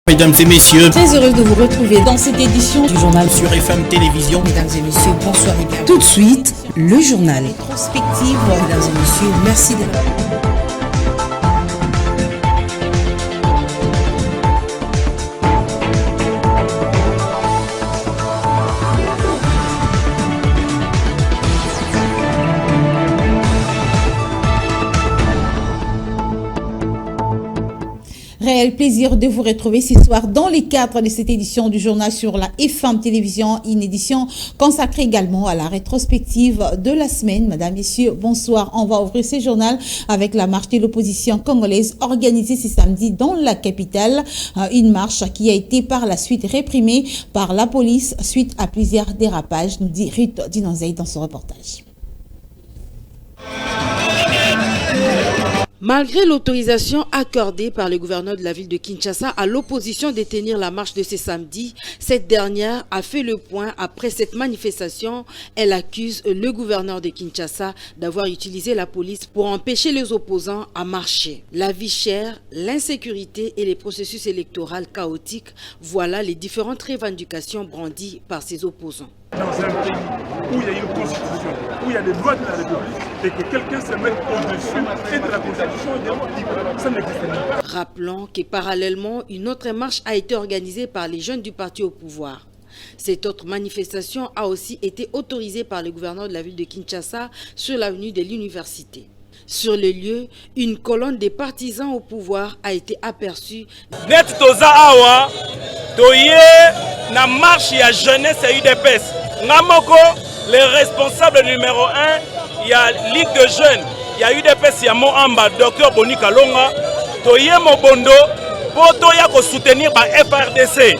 Mesdames et messieurs, très heureuse de vous retrouver dans cette édition du journal sur FM Télévision. Mesdames et messieurs, bonsoir et bien. Tout de suite, le journal. Rétrospective, mesdames et messieurs, merci de Réel plaisir de vous retrouver ce soir dans les cadres de cette édition du journal sur la FM Télévision, une édition consacrée également à la rétrospective de la semaine. Mesdames, Messieurs, bonsoir. On va ouvrir ce journal avec la marche de l'opposition congolaise organisée ce samedi dans la capitale. Une marche qui a été par la suite réprimée par la police suite à plusieurs dérapages, nous dit Ruth Dinonzei dans son reportage. Malgré l'autorisation accordée par le gouverneur de la ville de Kinshasa à l'opposition de tenir la marche de ce samedi, cette dernière a fait le point après cette manifestation. Elle accuse le gouverneur de Kinshasa d'avoir utilisé la police pour empêcher les opposants à marcher. La vie chère, l'insécurité et les processus électoraux chaotiques, voilà les différentes revendications brandies par ces opposants. Dans un pays où il y a une constitution, où il y a des lois de la République, et que quelqu'un se mette au-dessus et de la constitution, ça n'existe pas. Rappelons que parallèlement, une autre marche a été organisée par les jeunes du parti au pouvoir. Cette autre manifestation a aussi été autorisée par le gouverneur de la ville de Kinshasa sur l'avenue de l'université. Sur le lieu, une colonne des partisans au pouvoir a été aperçue. Net toza awa, toye na marche ya jeunesse et UDPS. Ngamoko, le responsable numéro 1, il y a Ligue de jeunes, il y a UDPS, il y a Moamba, Dr Boni Kalonga. Toye Mobondo, pour toya ko soutenir ba FRDC,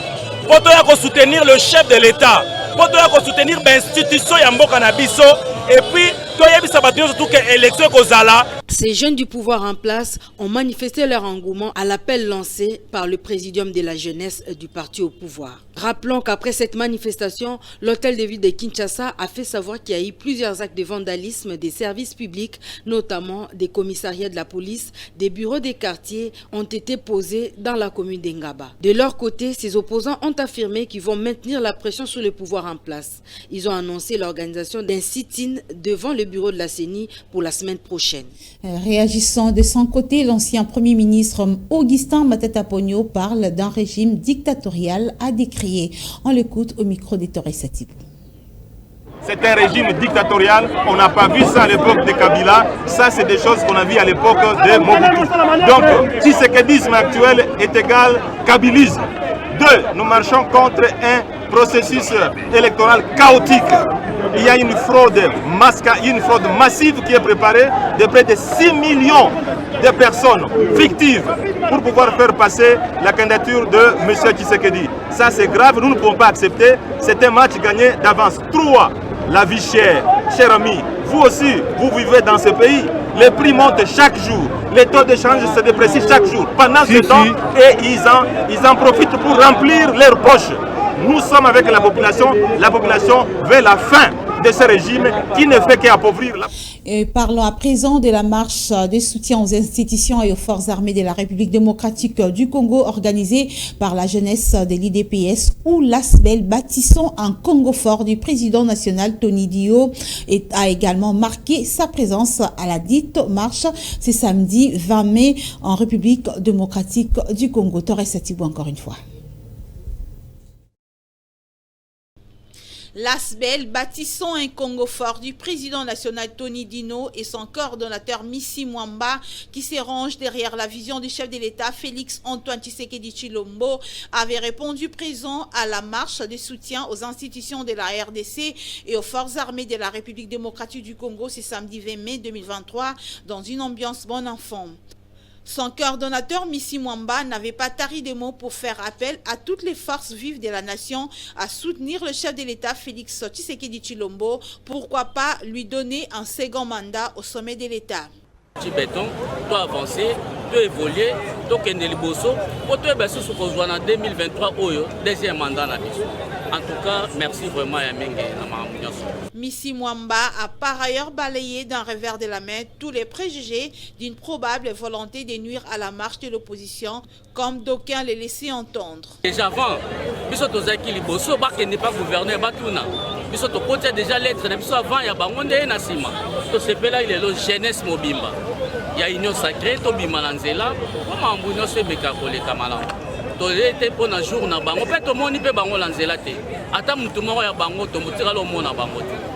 pour toya ko soutenir le chef de l'État, pour toya ko soutenir ba institution ya mboka na biso, et puis toya bisa batyo surtout que élection kozala. Ces jeunes du pouvoir en place ont manifesté leur engouement à l'appel lancé par le présidium de la jeunesse du parti au pouvoir. Rappelons qu'après cette manifestation, l'hôtel de ville de Kinshasa a fait savoir qu'il y a eu plusieurs actes de vandalisme des services publics, notamment des commissariats de la police, des bureaux des quartiers ont été posés dans la commune d'Engaba. De leur côté, ces opposants ont affirmé qu'ils vont maintenir la pression sur le pouvoir en place. Ils ont annoncé l'organisation d'un sit-in devant le bureau de la CENI pour la semaine prochaine. Réagissant de son côté, l'ancien Premier ministre Augustin Matata Ponyo parle d'un régime dictatorial à décrier. On l'écoute au micro de Torres Satibou. C'est un régime dictatorial, on n'a pas vu ça à l'époque de Kabila, ça c'est des choses qu'on a vues à l'époque de Mobutu. Donc, si ce qu'édisme actuel est égal kabilisme. 2. Nous marchons contre un processus électoral chaotique. Il y a une fraude massive qui est préparée de près de 6 millions de personnes fictives pour pouvoir faire passer la candidature de M. Tshisekedi. Ça c'est grave, nous ne pouvons pas accepter. C'est un match gagné d'avance. 3. La vie chère. Chers amis, vous aussi, vous vivez dans ce pays. Les prix montent chaque jour. Les taux d'échange se déprécient chaque jour. Pendant ce temps, et ils en profitent pour remplir leurs poches. Nous sommes avec la population veut la fin de ce régime qui ne fait qu'appauvrir la... Et parlons à présent de la marche de soutien aux institutions et aux forces armées de la République démocratique du Congo organisée par la jeunesse de l'IDPS où l'ASBEL bâtissant un Congo fort du président national Tony Dio a également marqué sa présence à la dite marche ce samedi 20 mai en République démocratique du Congo. Torres Satibou encore une fois. L'ASBEL, bâtissant un Congo fort du président national Tony Dino et son coordonnateur Missi Mwamba qui se range derrière la vision du chef de l'État Félix Antoine Tshisekedi Tshilombo avait répondu présent à la marche de soutien aux institutions de la RDC et aux forces armées de la République démocratique du Congo ce samedi 20 mai 2023 dans une ambiance bon enfant. Son coordonnateur Missi Mwamba n'avait pas tari de mots pour faire appel à toutes les forces vives de la nation à soutenir le chef de l'État Félix Tshisekedi Tshilombo, pourquoi pas lui donner un second mandat au sommet de l'État. Petit béton doit avancer to évoluer to kende liboso po to ba susu ko zwana 2023 oyo deuxième mandat na biso. En tout cas, merci vraiment à Menge na mamunyoso. Missi Mwamba a par ailleurs balayé d'un revers de la main tous les préjugés d'une probable volonté de nuire à la marche de l'opposition, comme d'aucuns les laissaient entendre. Déjà avant, biso tozaki liboso ba kende pas gouverner batuna. Biso to côté déjà lettre na biso avant ya bangonde na sima. To sepela il est le jeunesse mobimba. Ya union sacrée to bima na nzela, ko mambuno se beka koleka malamu. Tolete pona jour na bango pe to moni pe bango la nzela te. Ata mutu moko ya bango to mutira lo mona bango te.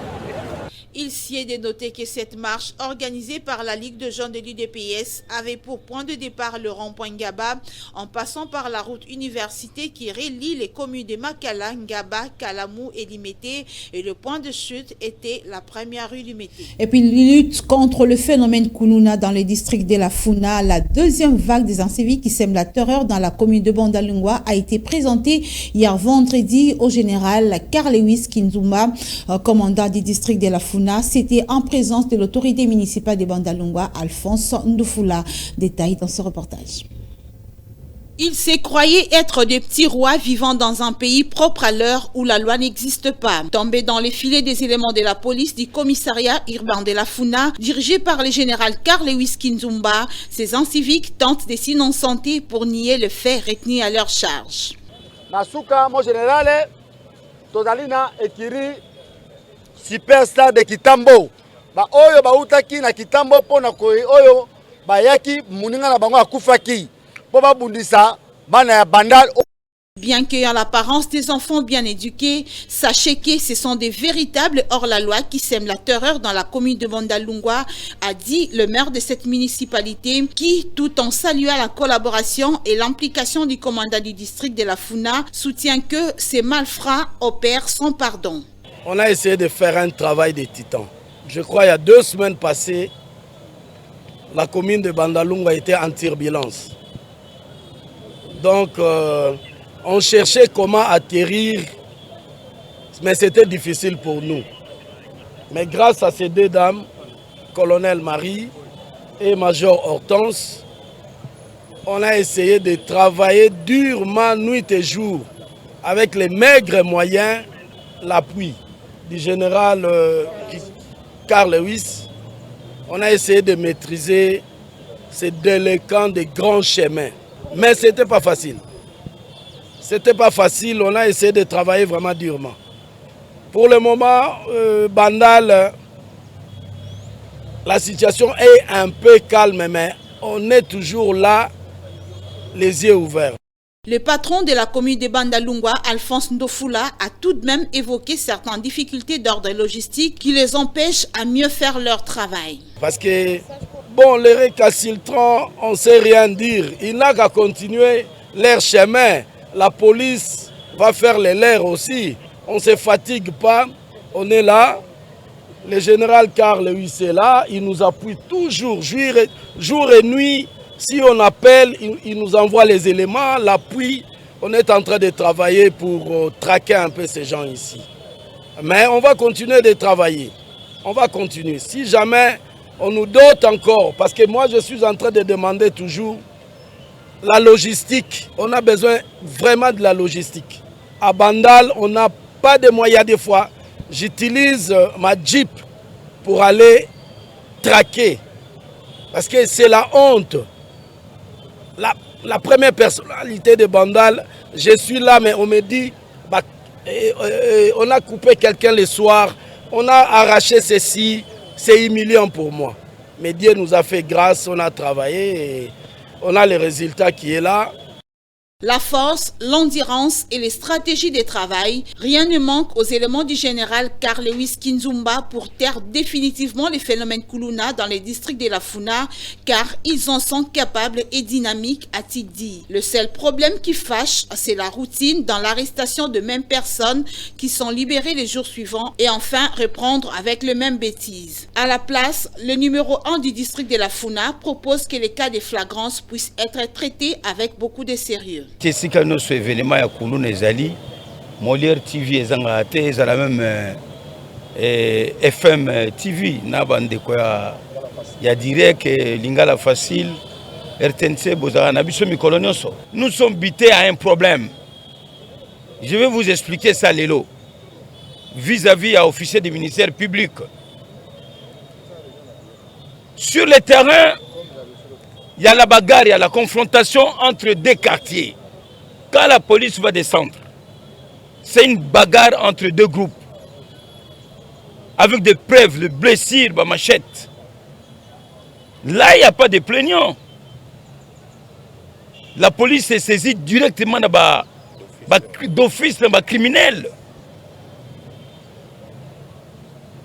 Il s'y est de noter que cette marche organisée par la Ligue de jeunes de l'UDPS avait pour point de départ le rond-point Ngaba en passant par la route université qui relie les communes de Makala, Ngaba, Kalamou et Limete, et le point de chute était la première rue Limete. Et puis lutte contre le phénomène Kuluna dans le district de la Funa, la deuxième vague des incendies qui sème la terreur dans la commune de Bandalungwa a été présentée hier vendredi au général Carl Lewis Kinzuma, commandant du district de la Funa. C'était en présence de l'autorité municipale de Bandalungwa, Alphonse Ndoufoula. Détail dans ce reportage. Ils se croyaient être des petits rois vivant dans un pays propre à l'heure où la loi n'existe pas. Tombés dans les filets des éléments de la police du commissariat urbain de la Funa, dirigé par le général Carl Lewis Kinzumba, ces inciviques tentent de s'innocenter pour nier le fait retenu à leur charge. Nasuka, mon général, Todalina Ekiri, superstar de Kitambo. Ba oyo ba utaki na Kitambo pona ko oyo ba yaki muninga na bango akufaki. Po ba bundisa bana ya Bandal. Bien qu'ayant l'apparence des enfants bien éduqués, sachez que ce sont des véritables hors-la-loi qui sèment la terreur dans la commune de Bandalungwa, a dit le maire de cette municipalité qui, tout en saluant la collaboration et l'implication du commandant du district de la Funa, soutient que ces malfrats opèrent sans pardon. On a essayé de faire un travail de titan. Je crois il y a 2 semaines passées, la commune de Bandalungwa était en turbulence. Donc, on cherchait comment atterrir, mais c'était difficile pour nous. Mais grâce à ces 2 dames, colonel Marie et major Hortense, on a essayé de travailler durement, nuit et jour, avec les maigres moyens, l'appui du général Carl Lewis. On a essayé de maîtriser ces délinquants de grands chemins. Mais ce n'était pas facile. C'était pas facile, on a essayé de travailler vraiment durement. Pour le moment, Bandal, la situation est un peu calme, mais on est toujours là, les yeux ouverts. Le patron de la commune de Bandalungwa, Alphonse Ndoufoula, a tout de même évoqué certaines difficultés d'ordre logistique qui les empêchent à mieux faire leur travail. Parce que, bon, les récalcitrants, on ne sait rien dire. Il n'a qu'à continuer leur chemin. La police va faire les leurs aussi. On ne se fatigue pas. On est là. Le général Carl Lewis est là. Il nous appuie toujours, jour et nuit. Si on appelle, il nous envoie les éléments, l'appui. On est en train de travailler pour traquer un peu ces gens ici. Mais on va continuer de travailler. On va continuer. Si jamais on nous dote encore, parce que moi je suis en train de demander toujours la logistique. On a besoin vraiment de la logistique. À Bandal, on n'a pas de moyens des fois. J'utilise ma Jeep pour aller traquer. Parce que c'est la honte. La première personnalité de Bandal, je suis là, mais on me dit, bah, on a coupé quelqu'un le soir, on a arraché ceci, c'est humiliant pour moi. Mais Dieu nous a fait grâce, on a travaillé et on a les résultats qui est là. La force, l'endurance et les stratégies de travail, rien ne manque aux éléments du général Carl Lewis Kinzumba pour taire définitivement les phénomènes Kuluna dans les districts de la Funa, car ils en sont capables et dynamiques, a-t-il dit. Le seul problème qui fâche, c'est la routine dans l'arrestation de mêmes personnes qui sont libérées les jours suivants et enfin reprendre avec les mêmes bêtises. À la place, le numéro 1 du district de la Funa propose que les cas de flagrance puissent être traités avec beaucoup de sérieux. Tesika noso événement ya Kuluna ezali Molière TV ezanga te ezala même FM TV na bande ko ya direct Lingala Facile RTNC, nous sommes bités à un problème. Je vais vous expliquer ça, Lélo. Vis-à-vis à officiers du ministère public. Sur le terrain, il y a la bagarre, il y a la confrontation entre deux quartiers. Quand la police va descendre, c'est une bagarre entre deux groupes. Avec des preuves, de blessures, de machettes. Là, il n'y a pas de plaignants. La police est saisie directement d'office dans les criminels.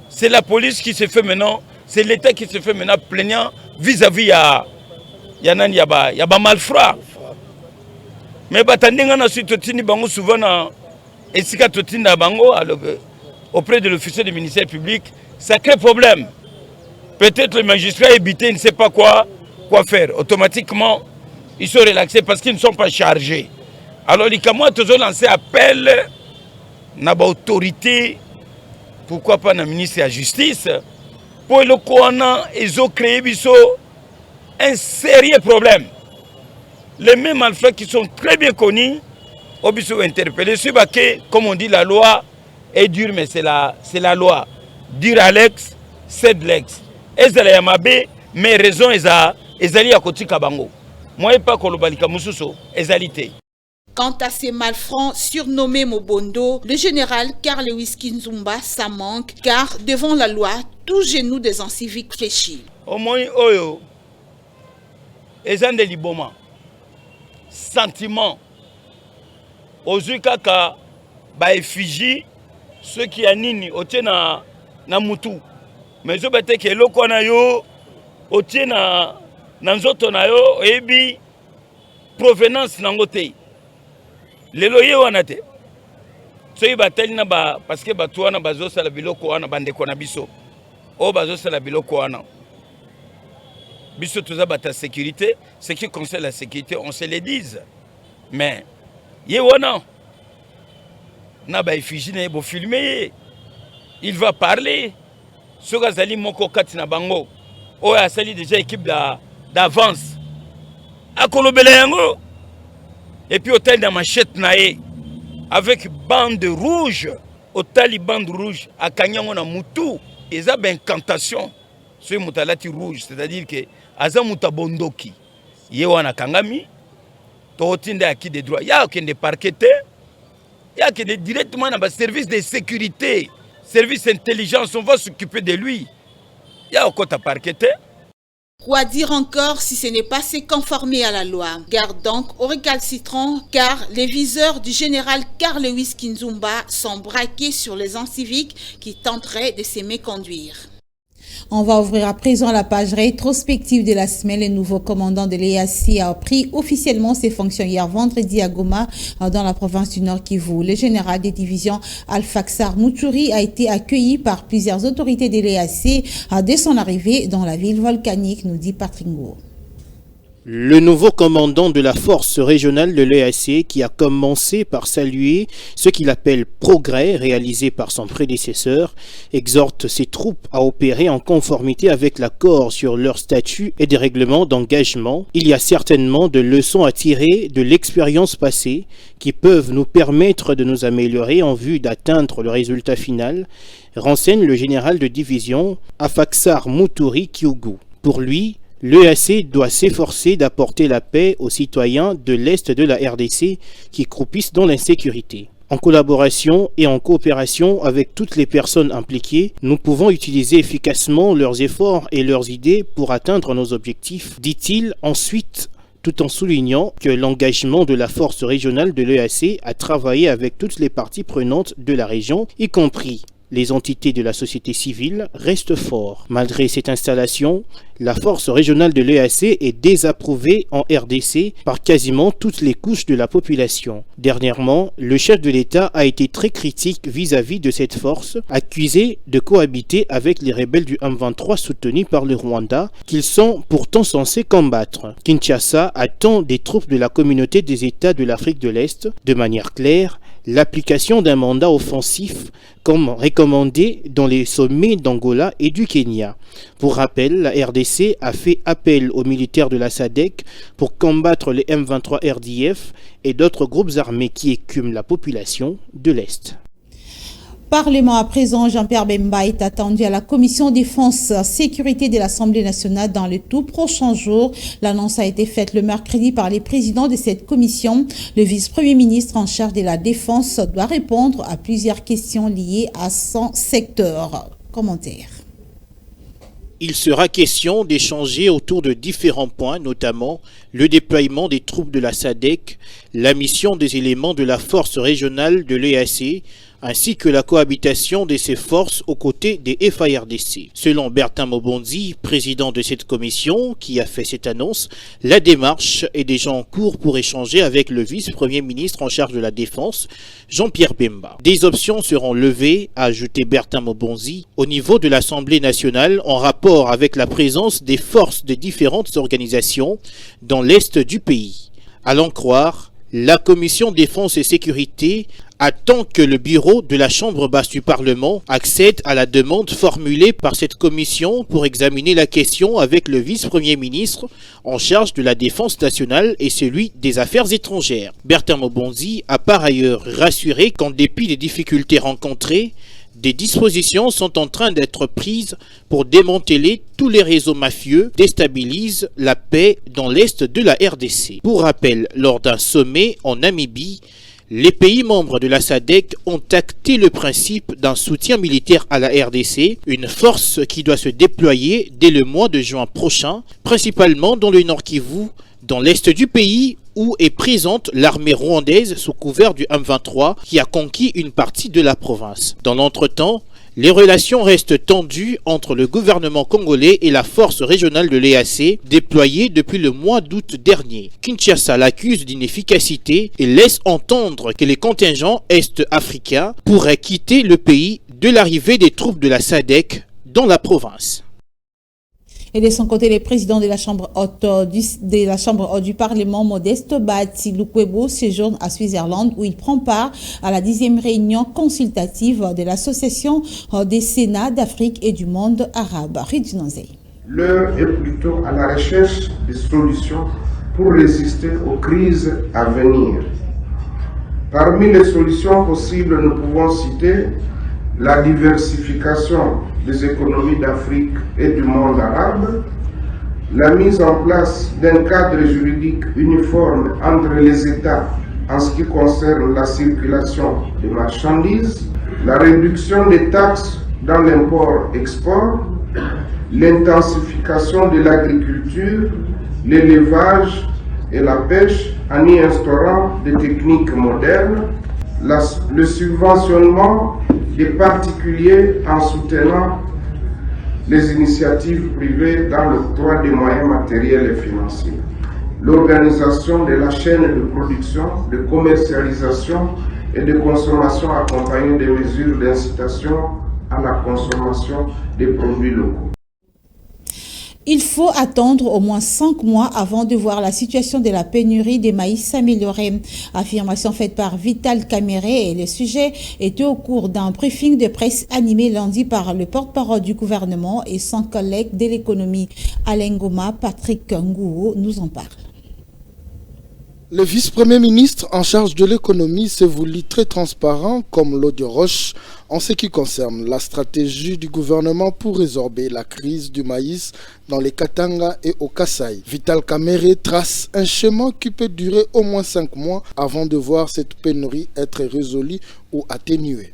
C'est la police qui se fait maintenant, c'est l'État qui se fait maintenant plaignant vis-à-vis il y a malfrats. Mais souvent auprès de l'officier du ministère public, ça crée problème. Peut-être le magistrat est bité, il ne sait pas quoi faire. Automatiquement, ils sont relaxés parce qu'ils ne sont pas chargés. Alors, les Camerounais ont lancé appel à l'autorité, pourquoi pas le ministre de la Justice, pour le Kouana, ils ont créé un sérieux problème. Les mêmes malfaiteurs qui sont très bien connus, ont été interpellés. Comme on dit, la loi est dure, mais c'est la loi. Dire Alex, c'est Lex. Ezala Yamabe, mais raison ezali à côté Kabango. Moi, pas Kolobalika Moussoso, ezalité. Quant à ces malfrats surnommés Mobondo, le général Karl Lewis Kinzumba, ça manque, car devant la loi, tout genou des inciviques fléchit. Au moins, Oyo, ezande liboma, sentiment, ozukaka, ba effigie, ceux qui anini, otie na mutu. Mais je vais que l'oko na yo, otie na nzoto na yo, ebi provenance nangote. Leloye wana te. Soyi batali na ba parce que batu wana bazo sala biloko wana bandeko na biso. O bazo sala biloko wana. Biso tuza bata sécurité, ce qui concerne la sécurité, on se le dise. Mais ye wana na ba effigie na bo filmer. Il va parler. Sogazali moko kati na bango. O a sali déjà équipe d'avance. Akolobele yango. Et puis hôtel de machette nae avec bande rouge, hôtel bande rouge à Kanyango na mutu, ils ont une incantation sur mutalati rouge, c'est-à-dire que aza mutabondoki. Yewana kangami, tohotinde aki des droits, ya aucun de parqueté, ya que directement dans le service de sécurité, service d'intelligence, on va s'occuper de lui. Ya aucun de parqueté. Quoi dire encore si ce n'est pas se conformer à la loi? Garde donc au récalcitrant car les viseurs du général Karl Lewis Kinzumba sont braqués sur les inciviques qui tenteraient de se méconduire. On va ouvrir à présent la page rétrospective de la semaine. Le nouveau commandant de l'EAC a pris officiellement ses fonctions hier vendredi à Goma, dans la province du Nord Kivu. Le général des divisions Alfaxar Moutouri a été accueilli par plusieurs autorités de l'EAC dès son arrivée dans la ville volcanique, nous dit Patringo. Le nouveau commandant de la force régionale de l'EAC, qui a commencé par saluer ce qu'il appelle progrès réalisé par son prédécesseur, exhorte ses troupes à opérer en conformité avec l'accord sur leur statut et des règlements d'engagement. Il y a certainement de leçons à tirer de l'expérience passée qui peuvent nous permettre de nous améliorer en vue d'atteindre le résultat final, renseigne le général de division Afaxar Moutouri Kyougou. Pour lui, l'EAC doit s'efforcer d'apporter la paix aux citoyens de l'Est de la RDC qui croupissent dans l'insécurité. En collaboration et en coopération avec toutes les personnes impliquées, nous pouvons utiliser efficacement leurs efforts et leurs idées pour atteindre nos objectifs, dit-il ensuite, tout en soulignant que l'engagement de la force régionale de l'EAC a travaillé avec toutes les parties prenantes de la région, y compris les entités de la société civile, restent forts. Malgré cette installation, la force régionale de l'EAC est désapprouvée en RDC par quasiment toutes les couches de la population. Dernièrement, le chef de l'État a été très critique vis-à-vis de cette force, accusée de cohabiter avec les rebelles du M23 soutenus par le Rwanda, qu'ils sont pourtant censés combattre. Kinshasa attend des troupes de la communauté des États de l'Afrique de l'Est, de manière claire, l'application d'un mandat offensif comme recommandé dans les sommets d'Angola et du Kenya. Pour rappel, la RDC a fait appel aux militaires de la SADC pour combattre les M23 RDF et d'autres groupes armés qui écument la population de l'Est. Parlement à présent, Jean-Pierre Bemba est attendu à la commission défense sécurité de l'Assemblée nationale dans les tout prochains jours. L'annonce a été faite le mercredi par les présidents de cette commission. Le vice-premier ministre en charge de la défense doit répondre à plusieurs questions liées à son secteur. Commentaire. Il sera question d'échanger autour de différents points, notamment le déploiement des troupes de la SADC, la mission des éléments de la force régionale de l'EAC, ainsi que la cohabitation de ces forces aux côtés des FARDC. Selon Bertin Mobonzi, président de cette commission qui a fait cette annonce, la démarche est déjà en cours pour échanger avec le vice-premier ministre en charge de la Défense, Jean-Pierre Bemba. Des options seront levées, a ajouté Bertin Mobonzi, au niveau de l'Assemblée nationale en rapport avec la présence des forces de différentes organisations dans l'Est du pays. À l'en croire, la commission Défense et Sécurité attend que le bureau de la Chambre basse du Parlement accède à la demande formulée par cette commission pour examiner la question avec le vice-premier ministre en charge de la défense nationale et celui des affaires étrangères. Bertin Mobonzi a par ailleurs rassuré qu'en dépit des difficultés rencontrées, des dispositions sont en train d'être prises pour démanteler tous les réseaux mafieux, déstabilisent la paix dans l'est de la RDC. Pour rappel, lors d'un sommet en Namibie, les pays membres de la SADC ont acté le principe d'un soutien militaire à la RDC, une force qui doit se déployer dès le mois de juin prochain, principalement dans le Nord Kivu, dans l'est du pays où est présente l'armée rwandaise sous couvert du M23 qui a conquis une partie de la province. Dans l'entretemps, les relations restent tendues entre le gouvernement congolais et la force régionale de l'EAC déployée depuis le mois d'août dernier. Kinshasa l'accuse d'inefficacité et laisse entendre que les contingents est-africains pourraient quitter le pays de l'arrivée des troupes de la SADC dans la province. Et de son côté, le président de la Chambre haute du Parlement, Modeste Bahati Lukwebo, séjourne à Switzerland où il prend part à la 10e réunion consultative de l'Association des Sénats d'Afrique et du monde arabe. L'heure est plutôt à la recherche de solutions pour résister aux crises à venir. Parmi les solutions possibles, nous pouvons citer la diversification des économies d'Afrique et du monde arabe, la mise en place d'un cadre juridique uniforme entre les États en ce qui concerne la circulation des marchandises, la réduction des taxes dans l'import-export, l'intensification de l'agriculture, l'élevage et la pêche en y instaurant des techniques modernes, le subventionnement des particuliers en soutenant les initiatives privées dans l'octroi des moyens matériels et financiers, l'organisation de la chaîne de production, de commercialisation et de consommation accompagnée des mesures d'incitation à la consommation des produits locaux. Il faut attendre au moins 5 mois avant de voir la situation de la pénurie des maïs s'améliorer. Affirmation faite par Vital Kamere et le sujet était au cours d'un briefing de presse animé lundi par le porte-parole du gouvernement et son collègue de l'économie. Alain Goma, Patrick Ngouo nous en parle. Le vice-premier ministre en charge de l'économie s'est voulu très transparent comme l'eau de roche en ce qui concerne la stratégie du gouvernement pour résorber la crise du maïs dans les Katanga et au Kasaï. Vital Kamere trace un chemin qui peut durer au moins 5 mois avant de voir cette pénurie être résolue ou atténuée.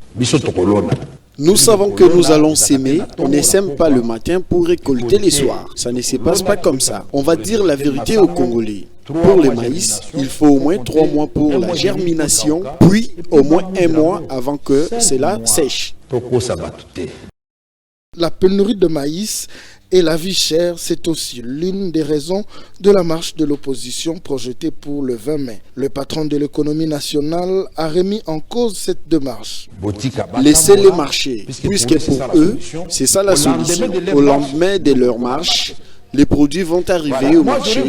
Nous savons que nous allons s'aimer, on ne sème pas le matin pour récolter les soirs. Ça ne se passe pas comme ça. On va dire la vérité aux Congolais. Pour le maïs, il faut au moins 3 mois pour la germination, puis au moins 1 mois avant que cela sèche. La pénurie de maïs et la vie chère, c'est aussi l'une des raisons de la marche de l'opposition projetée pour le 20 mai. Le patron de l'économie nationale a remis en cause cette démarche. Laissez-les marcher, puisque pour eux, c'est ça la solution. Au lendemain de leur marche, Les produits vont arriver au marché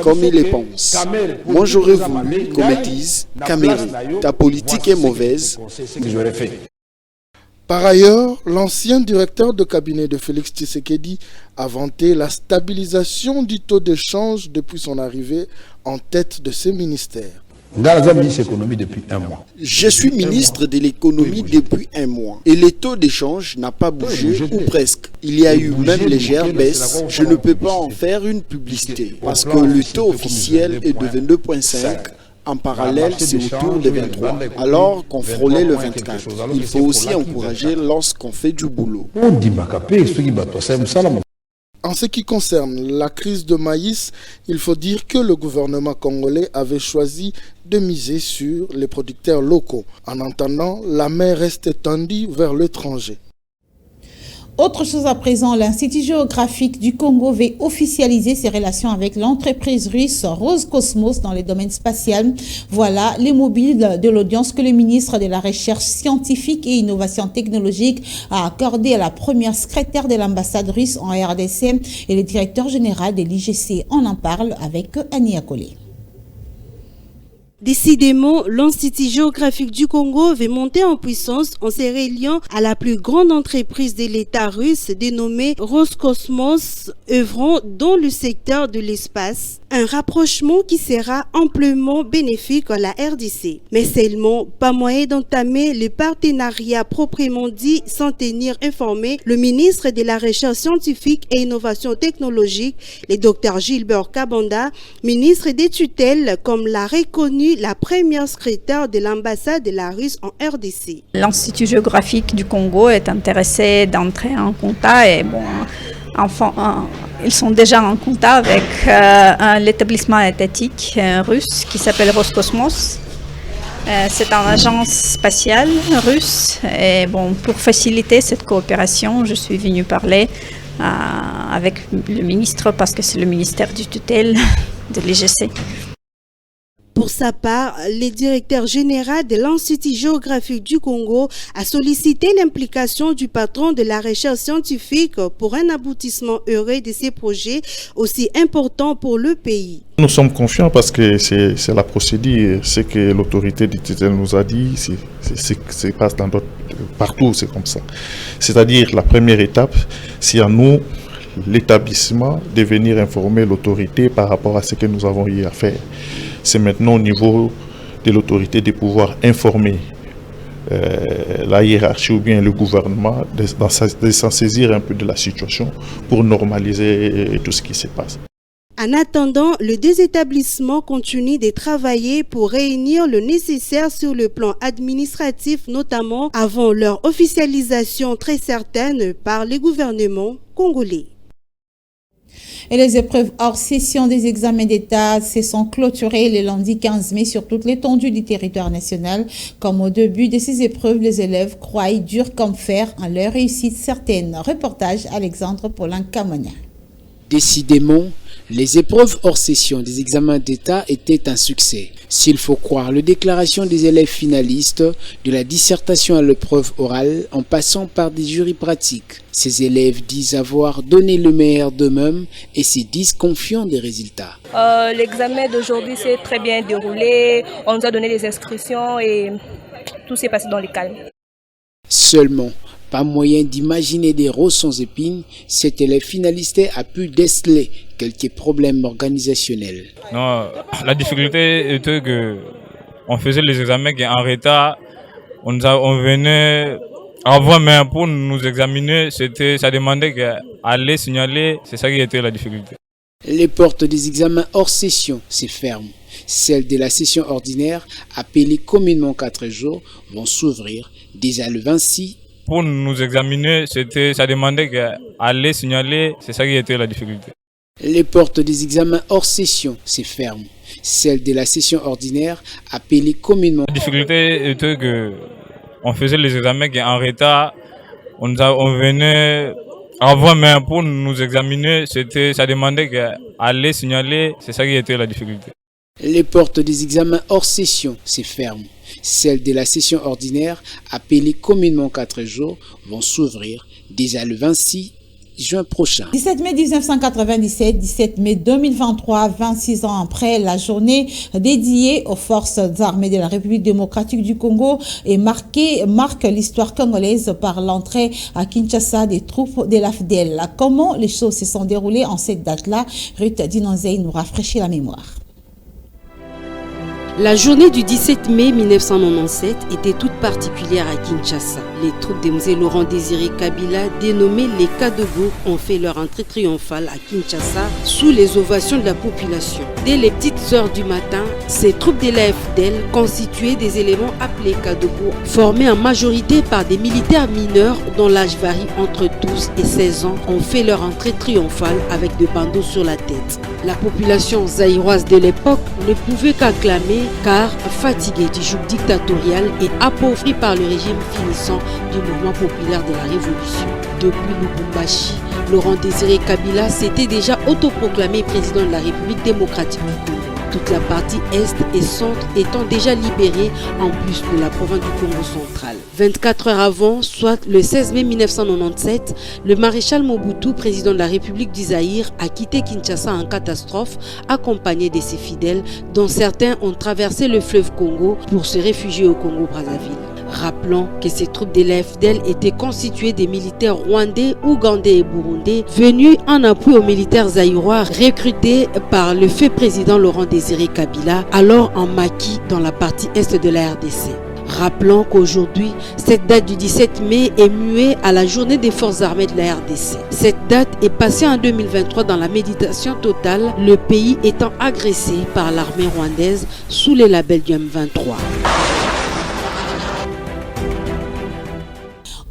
comme ils les pensent. Moi, j'aurais voulu qu'on me dise « Caméré, ta politique est mauvaise ». Par ailleurs, l'ancien directeur de cabinet de Félix Tshisekedi a vanté la stabilisation du taux d'échange depuis son arrivée en tête de ses ministères. Je suis ministre de l'économie depuis un mois et le taux d'échange n'a pas bougé ou presque. Il y a eu même légère baisse. Je ne peux pas en faire une publicité parce que le taux officiel est de 22,5. En parallèle, c'est autour de 23, alors qu'on frôlait le 24. Il faut aussi encourager lorsqu'on fait du boulot. En ce qui concerne la crise de maïs, il faut dire que le gouvernement congolais avait choisi de miser sur les producteurs locaux. En attendant, la main reste tendue vers l'étranger. Autre chose à présent, l'Institut géographique du Congo veut officialiser ses relations avec l'entreprise russe Roscosmos dans les domaines spatial. Voilà les mobiles de l'audience que le ministre de la Recherche scientifique et innovation technologique a accordé à la première secrétaire de l'ambassade russe en RDC et le directeur général de l'IGC. On en parle avec Annie Akole. Décidément, l'Institut géographique du Congo veut monter en puissance en se reliant à la plus grande entreprise de l'État russe dénommée Roscosmos, œuvrant dans le secteur de l'espace. Un rapprochement qui sera amplement bénéfique à la RDC. Mais seulement, pas moyen d'entamer le partenariat proprement dit sans tenir informé le ministre de la Recherche scientifique et innovation technologique, le Dr Gilbert Kabanda, ministre des tutelles, comme l'a reconnu la première secrétaire de l'ambassade de la Russie en RDC. L'Institut géographique du Congo est intéressé d'entrer en contact et ils sont déjà en contact avec l'établissement étatique russe qui s'appelle Roscosmos. C'est une agence spatiale russe et pour faciliter cette coopération, je suis venue parler avec le ministre parce que c'est le ministère du tutelle de l'IGC. Pour sa part, le directeur général de l'Institut géographique du Congo a sollicité l'implication du patron de la recherche scientifique pour un aboutissement heureux de ces projets aussi importants pour le pays. Nous sommes confiants parce que c'est la procédure, ce que l'autorité du tutelle nous a dit, c'est passe dans d'autres, partout c'est comme ça. C'est-à-dire la première étape, c'est à nous, l'établissement, de venir informer l'autorité par rapport à ce que nous avons eu à faire. C'est maintenant au niveau de l'autorité de pouvoir informer la hiérarchie ou bien le gouvernement de s'en saisir un peu de la situation pour normaliser tout ce qui se passe. En attendant, les deux établissements continuent de travailler pour réunir le nécessaire sur le plan administratif, notamment avant leur officialisation très certaine par les gouvernements congolais. Et les épreuves hors session des examens d'État se sont clôturées le lundi 15 mai sur toute l'étendue du territoire national. Comme au début de ces épreuves, les élèves croient dur comme fer en leur réussite certaine. Reportage Alexandre Paulin-Camonia. Décidément, les épreuves hors session des examens d'État étaient un succès. S'il faut croire les déclarations des élèves finalistes, de la dissertation à l'épreuve orale, en passant par des jurys pratiques. Ces élèves disent avoir donné le meilleur d'eux-mêmes et se disent confiants des résultats. L'examen d'aujourd'hui s'est très bien déroulé, on nous a donné les inscriptions et tout s'est passé dans le calme. Seulement, pas moyen d'imaginer des roses sans épines, cet élève finaliste a pu déceler quelques problèmes organisationnels. Non, la difficulté était qu'on faisait les examens en retard, on venait avant même pour nous examiner, ça demandait qu'aller signaler, c'est ça qui était la difficulté. Les portes des examens hors session se ferment. Celles de la session ordinaire, appelée communément 4 jours, vont s'ouvrir déjà le 26. Pour nous examiner, ça demandait qu'aller signaler, c'est ça qui était la difficulté. Les portes des examens hors session se ferment. Celles de la session ordinaire, appelée communément... La difficulté était qu'on faisait les examens en retard, on venait avant même pour nous examiner, ça demandait qu'aller signaler, c'est ça qui était la difficulté. Les portes des examens hors session se ferment. Celles de la session ordinaire, appelée communément 4 jours, vont s'ouvrir déjà le 26. juin prochain. 17 mai 1997, 17 mai 2023, 26 ans après la journée dédiée aux forces armées de la République démocratique du Congo et marque l'histoire congolaise par l'entrée à Kinshasa des troupes de l'AFDEL. Comment les choses se sont déroulées en cette date-là? Ruth Dinonzei nous rafraîchit la mémoire. La journée du 17 mai 1997 était toute particulière à Kinshasa. Les troupes de M. Laurent Désiré Kabila, dénommées les Kadogo, ont fait leur entrée triomphale à Kinshasa sous les ovations de la population. Dès les petites heures du matin, ces troupes de l'AFDEL, constituées des éléments appelés Kadogo, formés en majorité par des militaires mineurs dont l'âge varie entre 12 et 16 ans, ont fait leur entrée triomphale avec des bandeaux sur la tête. La population zaïroise de l'époque ne pouvait qu'acclamer car fatiguée du joug dictatorial et appauvrie par le régime finissant du mouvement populaire de la Révolution. Depuis Lubumbashi, Laurent Désiré Kabila s'était déjà autoproclamé président de la République démocratique du Congo. Toute la partie Est et Centre étant déjà libérée en plus de la province du Congo central. 24 heures avant, soit le 16 mai 1997, le maréchal Mobutu, président de la République du Zaïre, a quitté Kinshasa en catastrophe, accompagné de ses fidèles, dont certains ont traversé le fleuve Congo pour se réfugier au Congo-Brazzaville. Rappelons que ces troupes de l'AFDEL étaient constituées des militaires rwandais, ougandais et burundais venus en appui aux militaires zaïrois recrutés par le feu président Laurent Désiré Kabila, alors en maquis dans la partie est de la RDC. Rappelons qu'aujourd'hui, cette date du 17 mai est muée à la journée des forces armées de la RDC. Cette date est passée en 2023 dans la méditation totale, le pays étant agressé par l'armée rwandaise sous les labels du M23.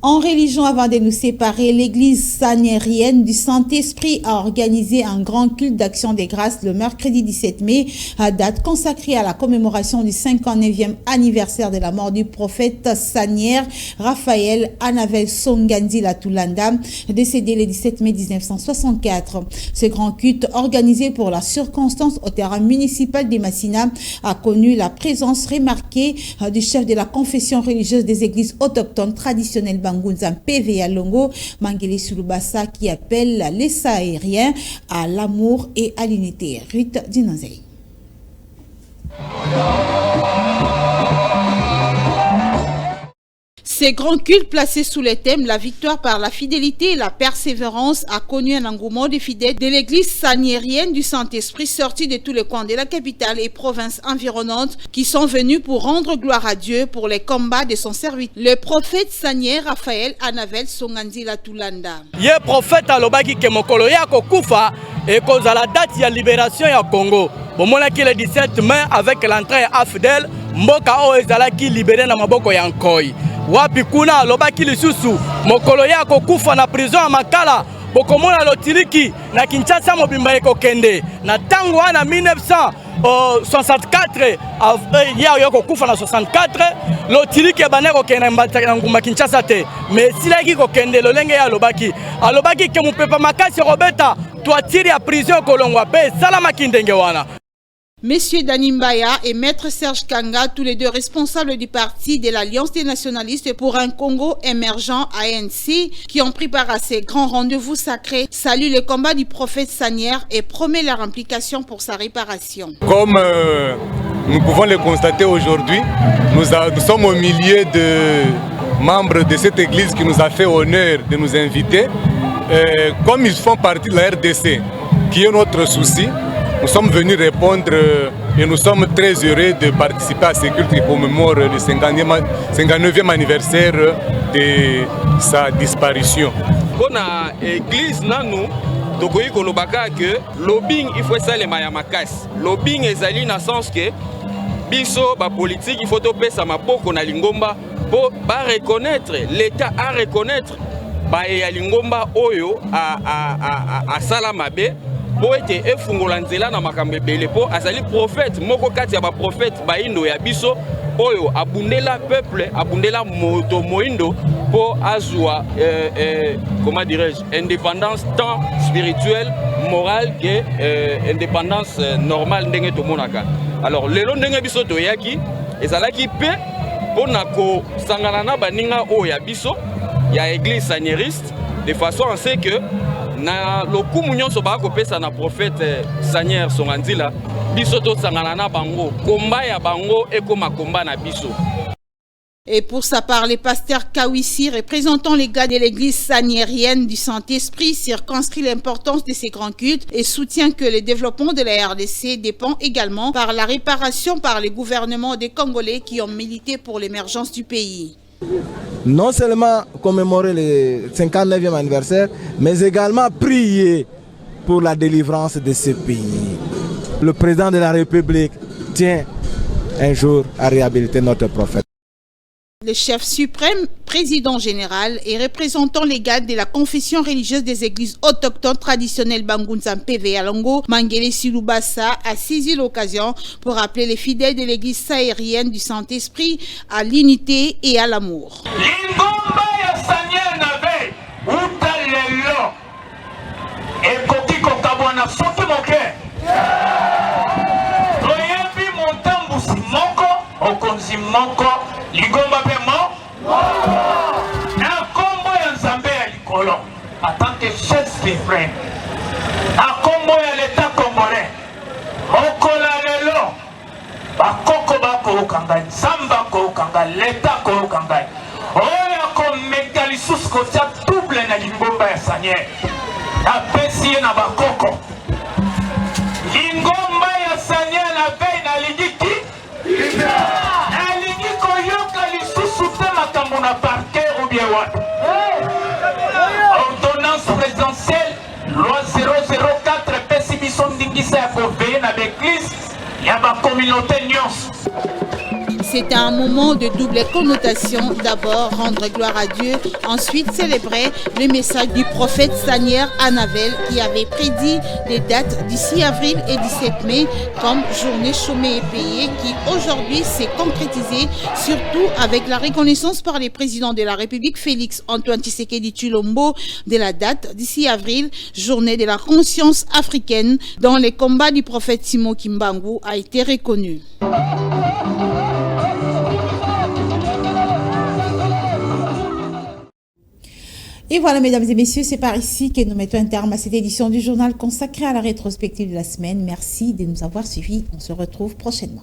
En religion, avant de nous séparer, l'église saniérienne du Saint-Esprit a organisé un grand culte d'action des grâces le mercredi 17 mai, à date consacrée à la commémoration du 59e anniversaire de la mort du prophète sanière Raphaël Anavel Songanzi Latulanda, décédé le 17 mai 1964. Ce grand culte, organisé pour la circonstance au terrain municipal de Massina, a connu la présence remarquée du chef de la confession religieuse des églises autochtones traditionnelles Bangunza PV à Longo, Mangele Sulubasa, qui appelle les Sahériens à l'amour et à l'unité. Ruth Dinonzei. Ces grands cultes placés sous le thème la victoire par la fidélité et la persévérance a connu un engouement des fidèles de l'église saniérienne du Saint-Esprit sortis de tous les coins de la capitale et provinces environnantes qui sont venus pour rendre gloire à Dieu pour les combats de son serviteur. Le prophète sanier Raphaël Anavel Songanzi Latulanda. Ye prophète alobaki ke mokolo ya kokufa et cause à la date ya libération ya Congo. Bomonaki le 17 mai avec l'entrée AFDEL mboka o ezalaki libéré na maboko ya Nkoi. Wapi kuna lobaki lisusu mokolo ya kokufa na prison ya Makala bokomona lotiliki na Kinshasa mobimba ekokende na tango wana 1964 ya yo kokufa na 64 lotiliki ebane kokende na ngumba Kinshasa te mais silaki kokende lolenge ya alobaki ke mupepa makasi robeta toitiri ya prison kolongwa pe salamaki ndenge wana. Messieurs Danimbaya et Maître Serge Kanga, tous les deux responsables du parti de l'Alliance des nationalistes pour un Congo émergent ANC, qui ont pris part à ces grands rendez-vous sacrés, saluent le combat du prophète Sanière et promet leur implication pour sa réparation. Comme nous pouvons le constater aujourd'hui, nous sommes au milieu de membres de cette église qui nous a fait honneur de nous inviter. Comme ils font partie de la RDC, qui est notre souci, nous sommes venus répondre et nous sommes très heureux de participer à ce culte qui commémore le 59e anniversaire de sa disparition. Pour l'église, nous tokoki kolobaka que lobbying il faut ça les mayamakasi. Lobbying ezali na sens que biso ba politique il faut topesa maboko na lingomba pour ba reconnaître l'état à reconnaître ba ya lingomba oyo a sala mabe. Po ete efungola nzela na makambo ebele po azali prophète moko kati ya ba prophète baindo ya biso oyo abundela peuple abundela moto moindo po azwa comment dirais-je indépendance tant spirituelle morale que indépendance normale ndenge to monaka. Alors lelo ndenge biso to yaki ezalaki pe pona ko sangana na baninga oyo ya biso ya église sanieriste de façon à ce que na lokumu nyonso bakopesa na prophète Sanière Songanzila biso tosangana na bango komba ya bango ekoma komba na biso. Et pour sa part, le pasteur Kawissi, représentant les gars de l'église saniérienne du Saint-Esprit, circonscrit l'importance de ces grands cultes et soutient que le développement de la RDC dépend également par la réparation par les gouvernements des Congolais qui ont milité pour l'émergence du pays. Non seulement commémorer le 59e anniversaire, mais également prier pour la délivrance de ce pays. Le président de la République tient un jour à réhabiliter notre prophète. Le chef suprême, président général et représentant légal de la confession religieuse des églises autochtones traditionnelles Bangunzan PV Alongo, Mangele Silubasa, a saisi l'occasion pour appeler les fidèles de l'église sahérienne du Saint-Esprit à l'unité et à l'amour. Ligomba pemo na kombo ya Nzambe ya likolo en tant que chef suprême na kombo ya l'état congolais okola lelo bakoko bakokanga Nzamba kokanga l'état kokanga oya komeka lisusu kotia double na lingomba ya Sanière na pesi na bakoko lingomba ya Sanière na veille na lingiki ordonnance présidentielle loi 004 pessimisson d'Ingisa ya veiller na l'église ya ba communauté nyonso. C'était un moment de double connotation. D'abord, rendre gloire à Dieu. Ensuite, célébrer le message du prophète Sanière Anavel qui avait prédit les dates du 6 avril et 17 mai comme journée chômée et payée qui aujourd'hui s'est concrétisée, surtout avec la reconnaissance par les présidents de la République Félix Antoine Tshisekedi Tshilombo de la date du 6 avril, journée de la conscience africaine dont les combats du prophète Simon Kimbangu a été reconnu. Et voilà, mesdames et messieurs, c'est par ici que nous mettons un terme à cette édition du journal consacrée à la rétrospective de la semaine. Merci de nous avoir suivis. On se retrouve prochainement.